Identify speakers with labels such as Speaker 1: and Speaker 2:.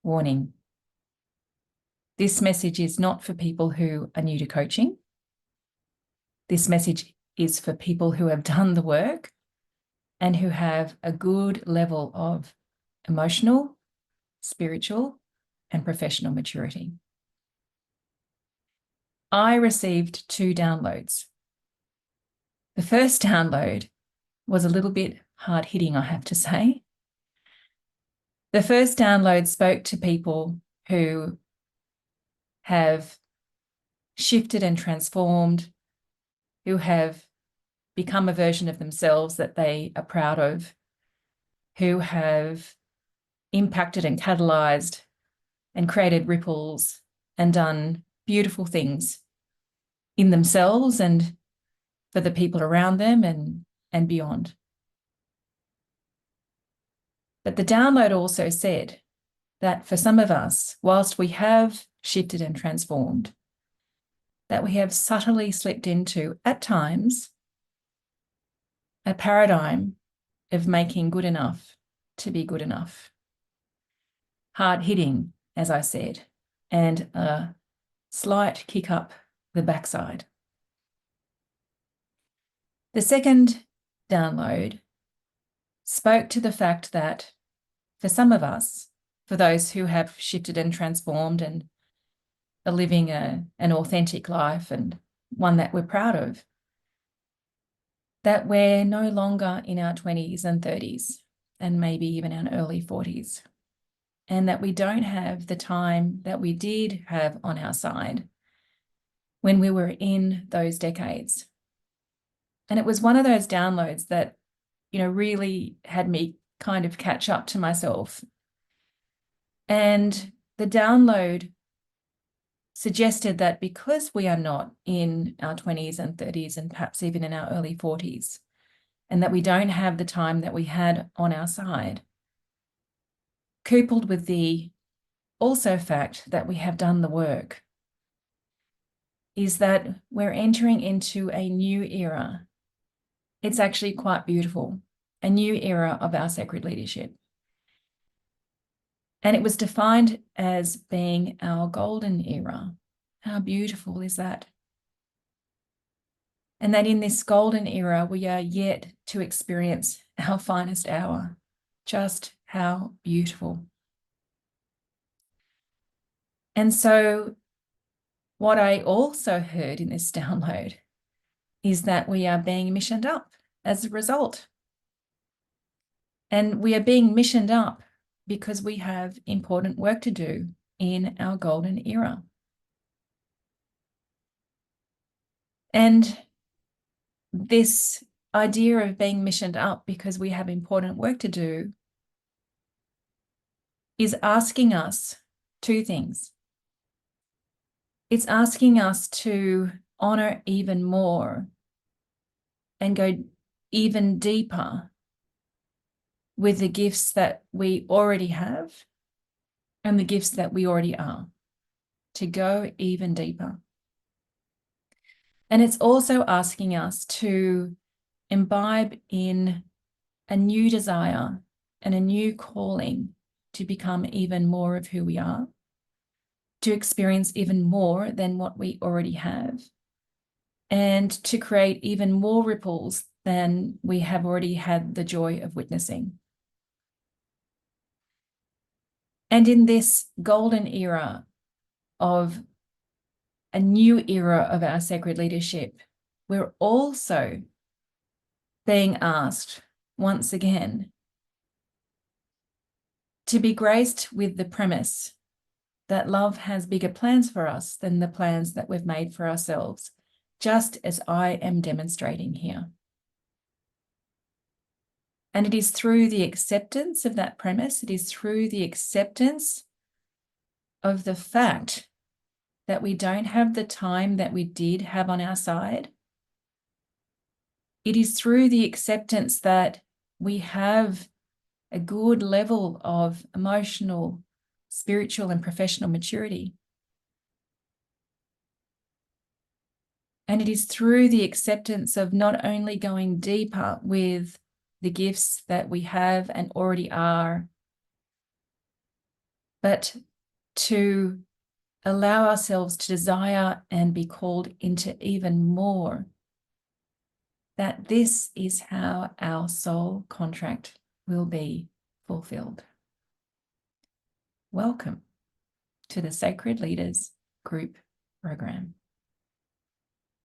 Speaker 1: Warning. This message is not for people who are new to coaching. This message is for people who have done the work and who have a good level of emotional, spiritual, and professional maturity. I received 2 downloads. The first download was a little bit hard-hitting, I have to say. The first download spoke to people who have shifted and transformed, who have become a version of themselves that they are proud of, who have impacted and catalyzed and created ripples and done beautiful things in themselves and for the people around them and beyond. But the download also said that for some of us, whilst we have shifted and transformed, that we have subtly slipped into, at times, a paradigm of making good enough to be good enough. Hard-hitting, as I said, and a slight kick up the backside. The second download spoke to the fact that for some of us, for those who have shifted and transformed and are living an authentic life and one that we're proud of, that we're no longer in our 20s and 30s and maybe even our early 40s, and that we don't have the time that we did have on our side when we were in those decades. And it was one of those downloads that, really had me kind of catch up to myself. And the download suggested that because we are not in our 20s and 30s and perhaps even in our early 40s, and that we don't have the time that we had on our side, coupled with the also fact that we have done the work, is that we're entering into a new era. It's actually quite beautiful, a new era of our sacred leadership. And it was defined as being our golden era. How beautiful is that? And that in this golden era, we are yet to experience our finest hour. Just how beautiful. And so what I also heard in this download is that we are being missioned up as a result. And we are being missioned up because we have important work to do in our golden era. And this idea of being missioned up because we have important work to do is asking us 2 things. It's asking us to honor even more and go even deeper with the gifts that we already have and the gifts that we already are, to go even deeper. And it's also asking us to imbibe in a new desire and a new calling to become even more of who we are, to experience even more than what we already have, and to create even more ripples than we have already had the joy of witnessing. And in this golden era of a new era of our sacred leadership, we're also being asked once again to be graced with the premise that love has bigger plans for us than the plans that we've made for ourselves, just as I am demonstrating here. And it is through the acceptance of that premise, it is through the acceptance of the fact that we don't have the time that we did have on our side. It is through the acceptance that we have a good level of emotional, spiritual, and professional maturity. And it is through the acceptance of not only going deeper with the gifts that we have and already are, but to allow ourselves to desire and be called into even more, that this is how our soul contract will be fulfilled. Welcome to the Sacred Leaders Group Program.